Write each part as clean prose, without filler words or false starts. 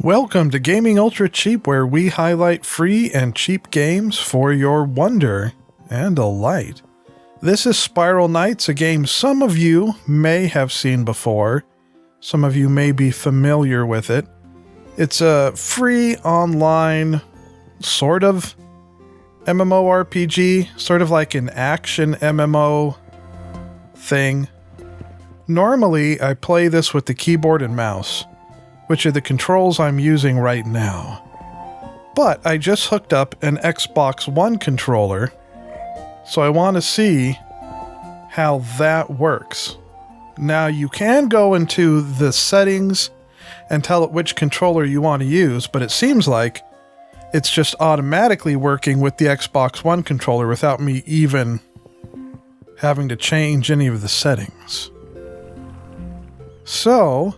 Welcome to Gaming Ultra Cheap, where we highlight free and cheap games for your wonder and delight. This is Spiral Knights, a game some of you may have seen before. Some of you may be familiar with it. It's a free online sort of mmorpg, sort of like an action MMO thing. Normally, I play this with the keyboard and mouse, which are the controls I'm using right now. But I just hooked up an Xbox One controller, so I want to see how that works. Now, you can go into the settings and tell it which controller you want to use, but it seems like it's just automatically working with the Xbox One controller without me even having to change any of the settings. So,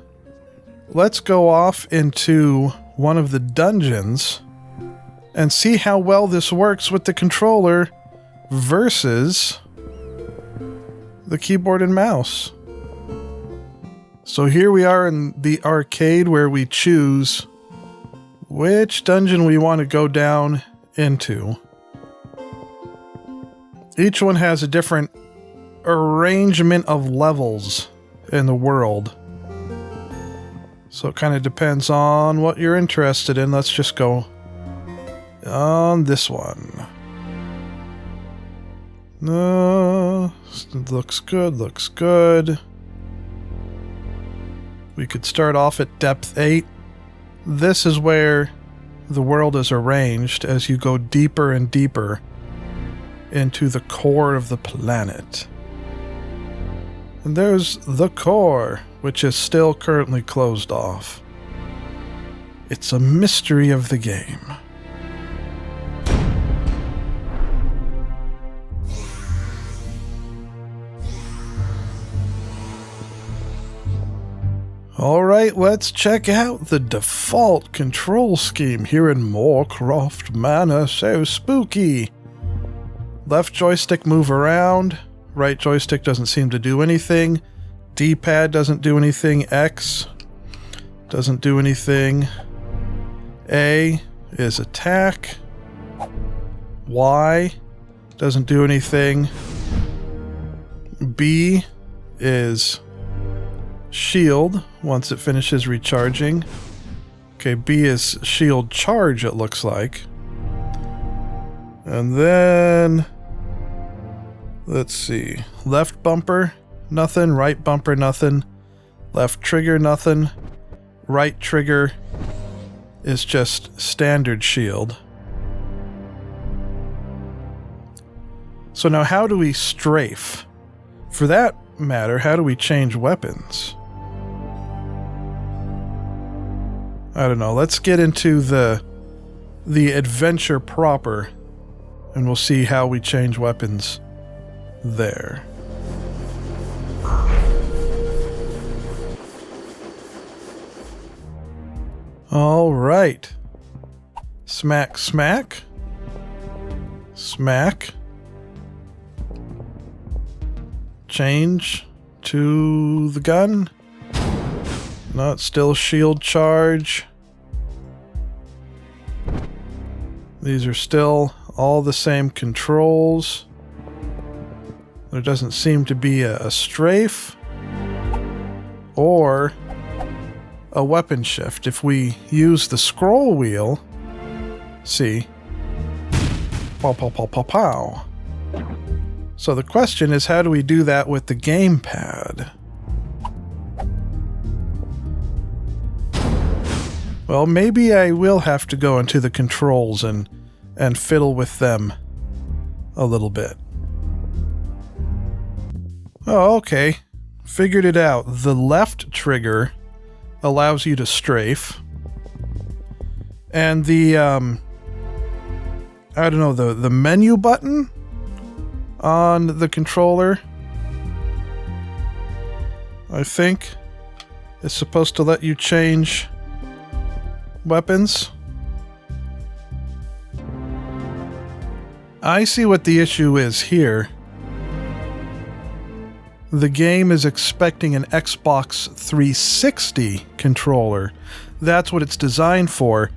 let's go off into one of the dungeons and see how well this works with the controller versus the keyboard and mouse. So here we are in the arcade where we choose which dungeon we want to go down into. Each one has a different arrangement of levels in the world. So it kind of depends on what you're interested in. Let's just go on this one. Looks good, looks good. We could start off at depth 8. This is where the world is arranged as you go deeper and deeper into the core of the planet. And there's the core, which is still currently closed off. It's a mystery of the game. Alright, let's check out the default control scheme here in Moorcroft Manor. So spooky. Left joystick move around. Right joystick doesn't seem to do anything. D-pad doesn't do anything. X doesn't do anything. A is attack. Y doesn't do anything. B is shield once it finishes recharging. Okay, B is shield charge, it looks like. And then, let's see. Left bumper, nothing. Right bumper, nothing. Left trigger, nothing. Right trigger is just standard shield. So now how do we strafe? For that matter, how do we change weapons? I don't know. Let's get into the adventure proper, and we'll see how we change weapons there. All right. Smack, smack. Smack. Change to the gun. No, it's still shield charge. These are still all the same controls. There doesn't seem to be a strafe or a weapon shift. If we use the scroll wheel, see, pow, pow, pow, pow, pow. So the question is, how do we do that with the gamepad? Well, maybe I will have to go into the controls and fiddle with them a little bit. Oh, okay. Figured it out. The left trigger allows you to strafe. And the, I don't know, the menu button on the controller, I think, is supposed to let you change weapons. I see what the issue is here. the game is expecting an Xbox 360 controller. That's what it's designed for,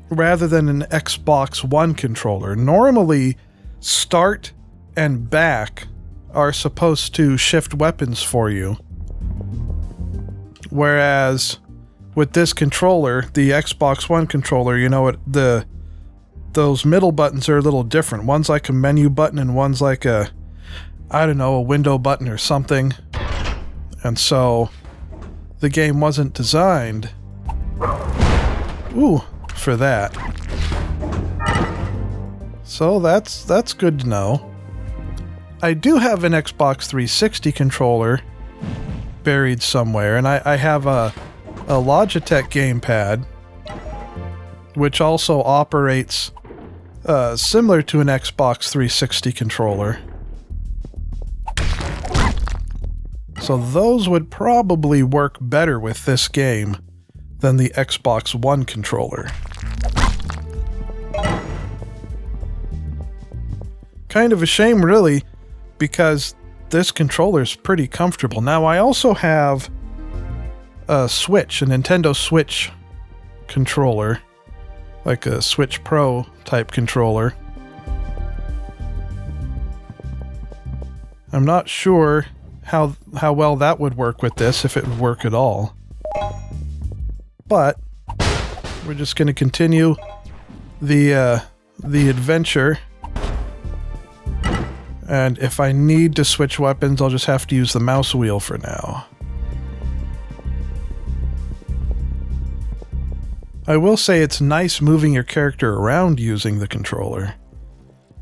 rather than an Xbox One controller. Normally, start and back are supposed to shift weapons for you. Whereas with this controller, the Xbox One controller, you know, those middle buttons are a little different. One's like a menu button and one's like a window button or something. And so the game wasn't designed for that. So that's good to know. I do have an Xbox 360 controller buried somewhere, and I have a Logitech gamepad, which also operates similar to an Xbox 360 controller. So those would probably work better with this game than the Xbox One controller. Kind of a shame, really, because this controller's pretty comfortable. Now, I also have a Switch, a Nintendo Switch controller, like a Switch Pro type controller. I'm not sure how well that would work with this, if it would work at all. But we're just going to continue the adventure. And if I need to switch weapons, I'll just have to use the mouse wheel for now. I will say it's nice moving your character around using the controller,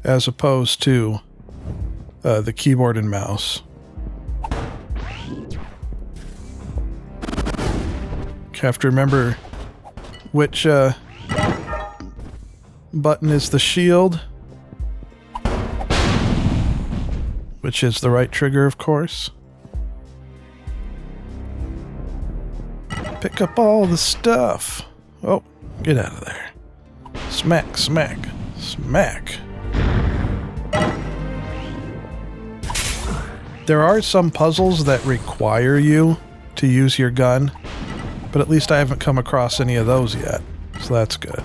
as opposed to the keyboard and mouse. Have to remember which button is the shield, which is the right trigger, of course. Pick up all the stuff. Oh, get out of there. Smack, smack, smack. There are some puzzles that require you to use your gun, but at least I haven't come across any of those yet, so that's good.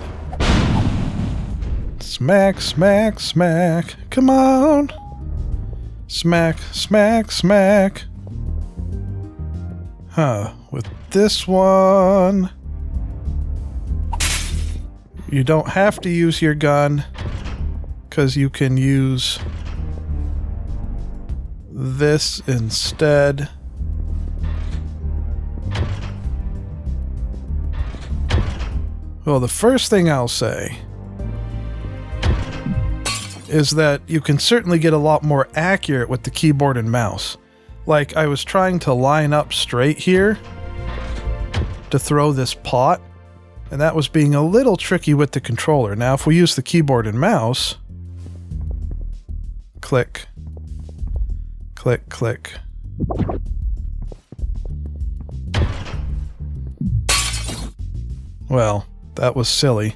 Smack, smack, smack. Come on. Smack, smack, smack. With this one, you don't have to use your gun, because you can use this instead. Well, the first thing I'll say is that you can certainly get a lot more accurate with the keyboard and mouse. Like, I was trying to line up straight here to throw this pot, and that was being a little tricky with the controller. Now, if we use the keyboard and mouse, click, click, click. Well, that was silly.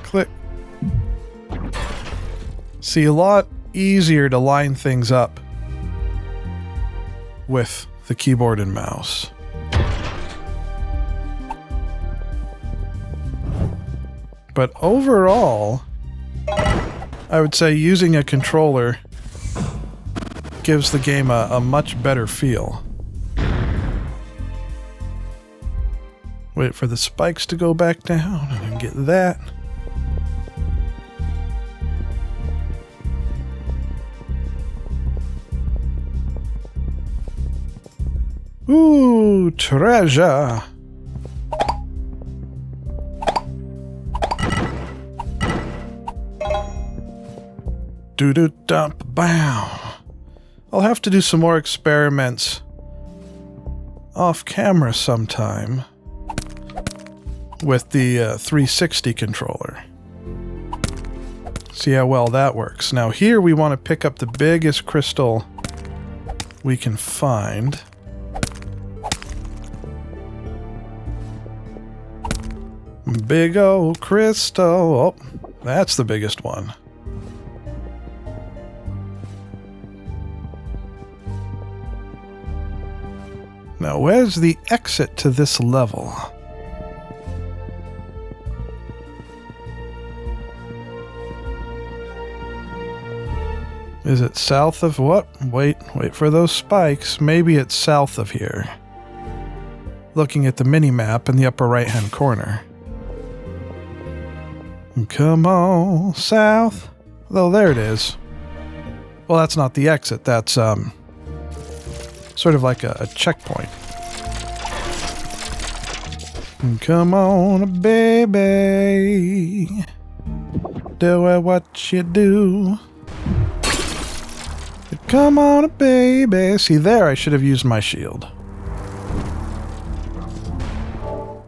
Click. See, a lot easier to line things up with the keyboard and mouse. But overall, I would say using a controller gives the game a much better feel. Wait for the spikes to go back down and get that. Ooh, treasure. Doo-doo-dump-bow. I'll have to do some more experiments off camera sometime with the 360 controller. See how well that works. Now here we want to pick up the biggest crystal we can find. Big old crystal. Oh, that's the biggest one. Now, where's the exit to this level? Is it south of what? Wait for those spikes. Maybe it's south of here. Looking at the mini-map in the upper right-hand corner. Come on, south. Oh, there it is. Well, that's not the exit. That's, sort of like a checkpoint. Come on, baby. Do what you do. Come on, baby. See, there I should have used my shield.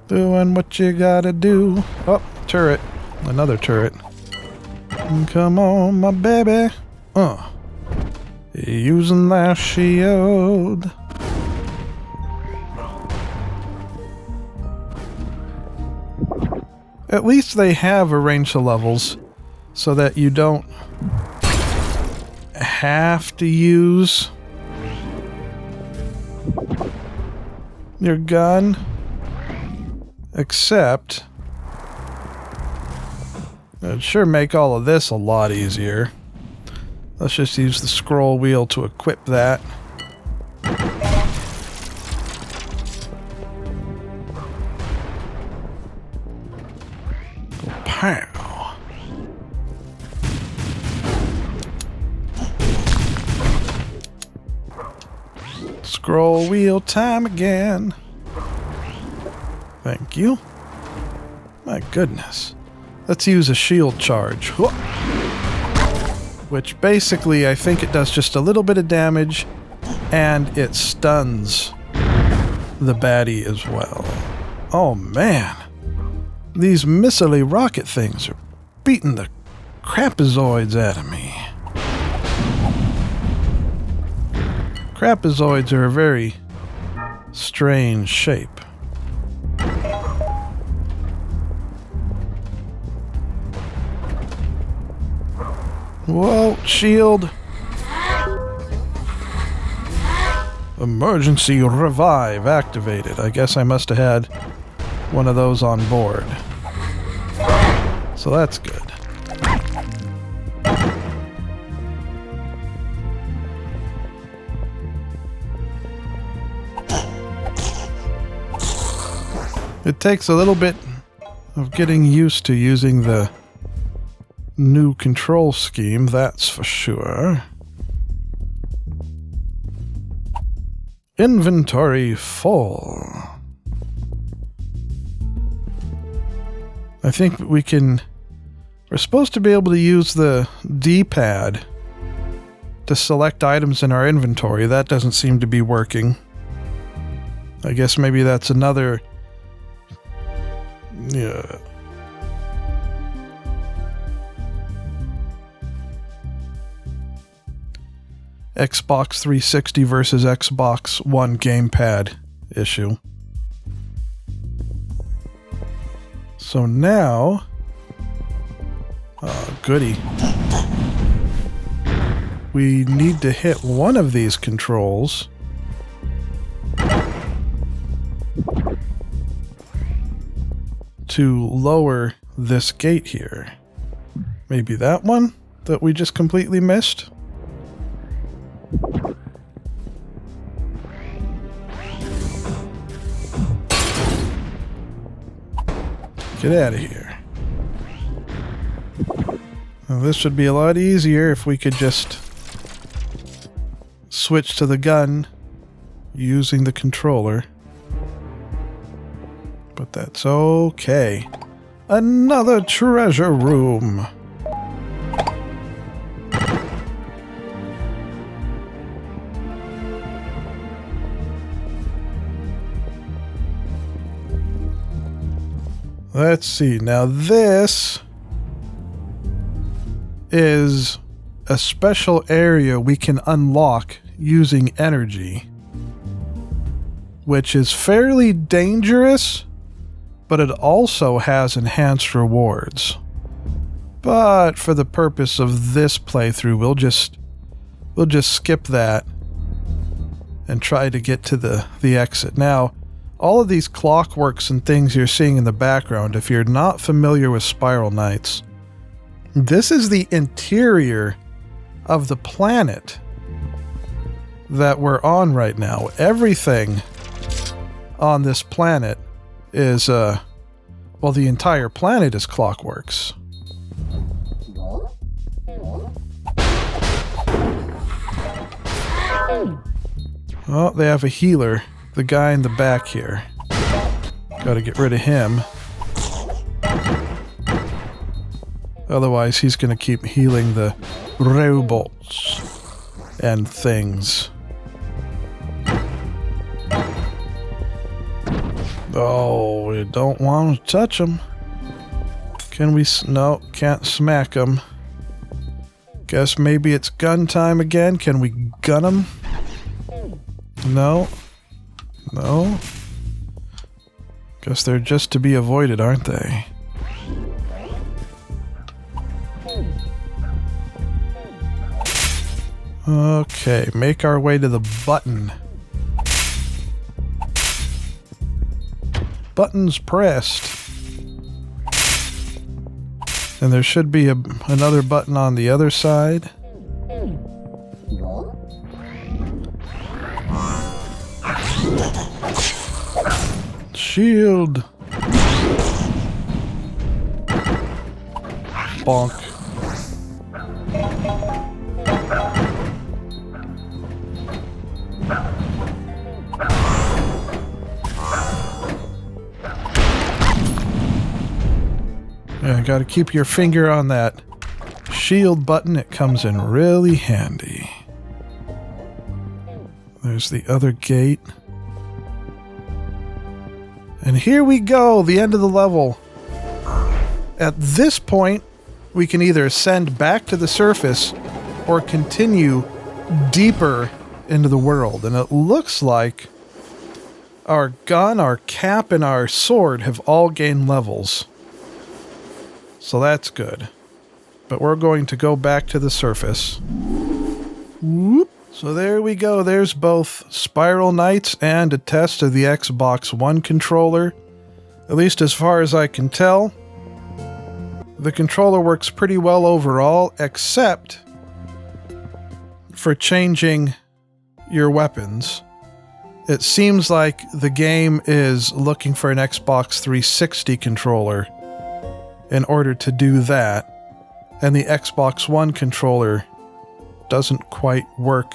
Doing what you gotta do. Oh, turret. Another turret. Come on, my baby. Using that shield. At least they have arranged the levels so that you don't have to use your gun, except it'd sure make all of this a lot easier. Let's just use the scroll wheel to equip that. Pow. Scroll wheel time again. Thank you. My goodness. Let's use a shield charge. Which basically, I think it does just a little bit of damage, and it stuns the baddie as well. Oh man. These missile rocket things are beating the crapazoids out of me. Crapazoids are a very strange shape. Whoa, shield. Emergency revive activated. I guess I must have had one of those on board. So that's good. It takes a little bit of getting used to using the new control scheme, that's for sure. Inventory full. I think we're supposed to be able to use the D-pad to select items in our inventory. That doesn't seem to be working. I guess maybe that's another... yeah. Xbox 360 versus Xbox One gamepad issue. So now... oh, goody. We need to hit one of these controls. To lower this gate here. Maybe that one that we just completely missed? Get out of here. Now, this would be a lot easier if we could just switch to the gun using the controller. But that's okay. Another treasure room. Let's see. Now this is a special area we can unlock using energy, which is fairly dangerous, but it also has enhanced rewards. But for the purpose of this playthrough, we'll just skip that and try to get to the exit. Now, all of these clockworks and things you're seeing in the background, if you're not familiar with Spiral Knights, this is the interior of the planet that we're on right now. Everything on this planet is, the entire planet is clockworks. Oh, they have a healer. The guy in the back here. Gotta get rid of him. Otherwise, he's gonna keep healing the robots and things. Oh, we don't want to touch him. Can we? No, can't smack him. Guess maybe it's gun time again. Can we gun him? No. No. Guess they're just to be avoided, aren't they? Okay, make our way to the button. Buttons pressed. And there should be another button on the other side. Shield. Bonk. Yeah, gotta keep your finger on that shield button. It comes in really handy. There's the other gate. And here we go, the end of the level. At this point, we can either ascend back to the surface or continue deeper into the world. And it looks like our gun, our cap, and our sword have all gained levels. So that's good. But we're going to go back to the surface. Whoop. So there we go. There's both Spiral Knights and a test of the Xbox One controller. At least as far as I can tell. The controller works pretty well overall, except for changing your weapons. It seems like the game is looking for an Xbox 360 controller in order to do that, and the Xbox One controller doesn't quite work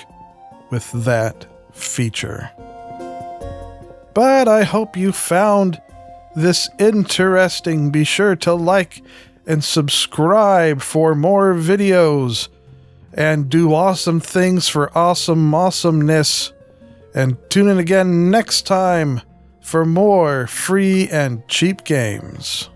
with that feature. But I hope you found this interesting. Be sure to like and subscribe for more videos and do awesome things for awesomeness. And tune in again next time for more free and cheap games.